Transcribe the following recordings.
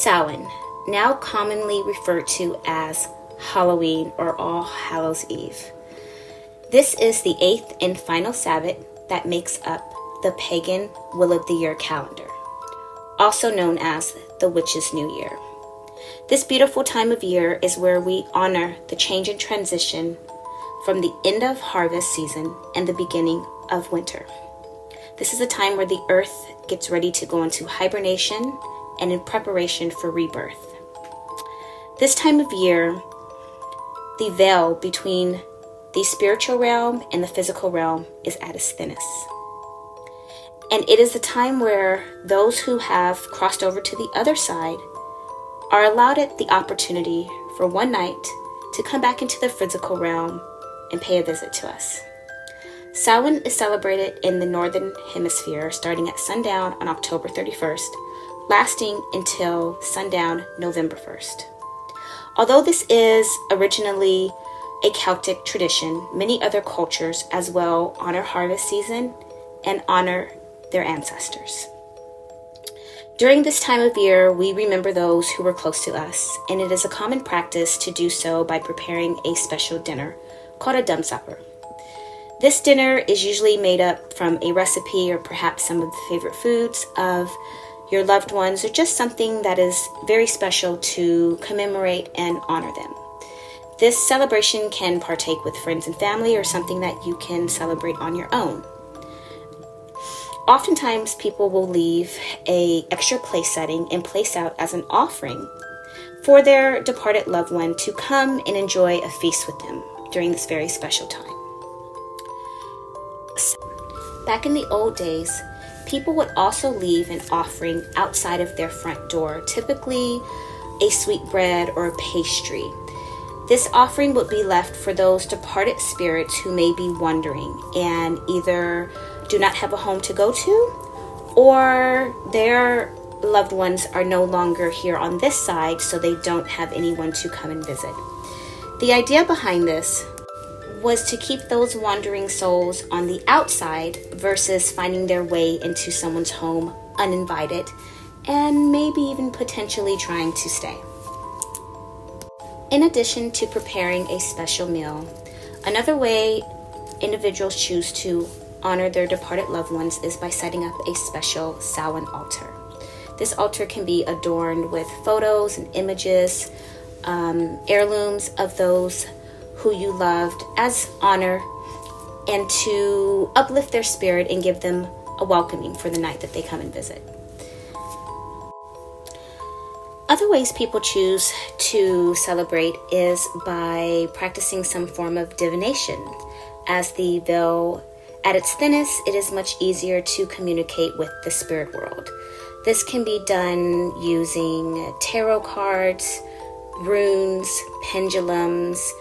Samhain, now commonly referred to as Halloween or All Hallows Eve. This is the 8th and final Sabbath that makes up the pagan Wheel of the Year calendar, also known as the Witch's New Year. This beautiful time of year is where we honor the change and transition from the end of harvest season and the beginning of winter. This is a time where the earth gets ready to go into hibernation and in preparation for rebirth. This time of year, the veil between the spiritual realm and the physical realm is at its thinnest. And it is a time where those who have crossed over to the other side are allowed the opportunity for one night to come back into the physical realm and pay a visit to us. Samhain is celebrated in the Northern Hemisphere starting at sundown on October 31st, lasting until sundown November 1st. Although this is originally a Celtic tradition, many other cultures as well honor harvest season and honor their ancestors. During this time of year, we remember those who were close to us, and it is a common practice to do so by preparing a special dinner called a dumsupper. This dinner is usually made up from a recipe or perhaps some of the favorite foods of your loved ones, or just something that is very special to commemorate and honor them. This celebration can partake with friends and family or something that you can celebrate on your own. Oftentimes people will leave an extra place setting and place out as an offering for their departed loved one to come and enjoy a feast with them during this very special time. Back in the old days, people would also leave an offering outside of their front door, typically a sweetbread or a pastry. This offering would be left for those departed spirits who may be wandering and either do not have a home to go to, or their loved ones are no longer here on this side, so they don't have anyone to come and visit. The idea behind this was to keep those wandering souls on the outside versus finding their way into someone's home uninvited and maybe even potentially trying to stay. In addition to preparing a special meal, another way individuals choose to honor their departed loved ones is by setting up a special Samhain altar. This altar can be adorned with photos and images, heirlooms of those who you loved as honor and to uplift their spirit and give them a welcoming for the night that they come and visit. Other ways people choose to celebrate is by practicing some form of divination. As the veil at its thinnest, it is much easier to communicate with the spirit world. This can be done using tarot cards, runes, pendulums,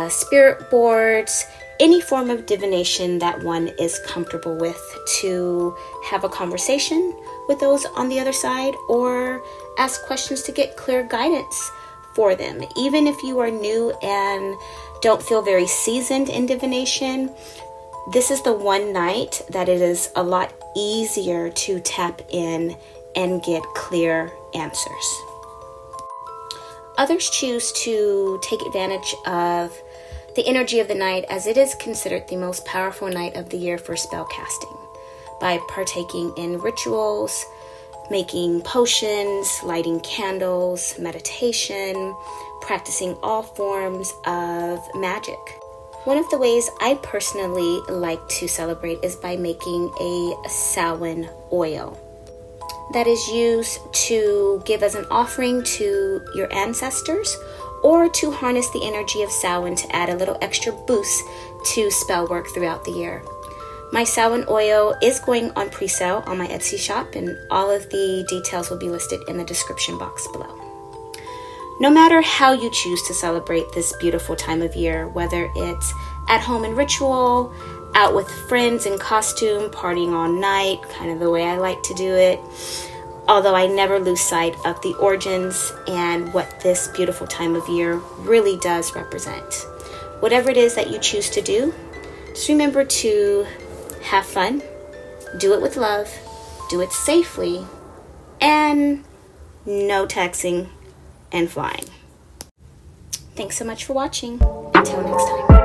spirit boards, any form of divination that one is comfortable with to have a conversation with those on the other side or ask questions to get clear guidance for them. Even if you are new and don't feel very seasoned in divination, this is the one night that it is a lot easier to tap in and get clear answers. Others choose to take advantage of the energy of the night as it is considered the most powerful night of the year for spell casting by partaking in rituals, making potions, lighting candles, meditation, practicing all forms of magic. One of the ways I personally like to celebrate is by making a Samhain oil that is used to give as an offering to your ancestors or to harness the energy of Samhain to add a little extra boost to spell work throughout the year. My Samhain oil is going on pre-sale on my Etsy shop, and all of the details will be listed in the description box below. No matter how you choose to celebrate this beautiful time of year, whether it's at home in ritual, out with friends in costume, partying all night, kind of the way I like to do it, although I never lose sight of the origins and what this beautiful time of year really does represent. Whatever it is that you choose to do, just remember to have fun, do it with love, do it safely, and no texting and flying. Thanks so much for watching. Until next time.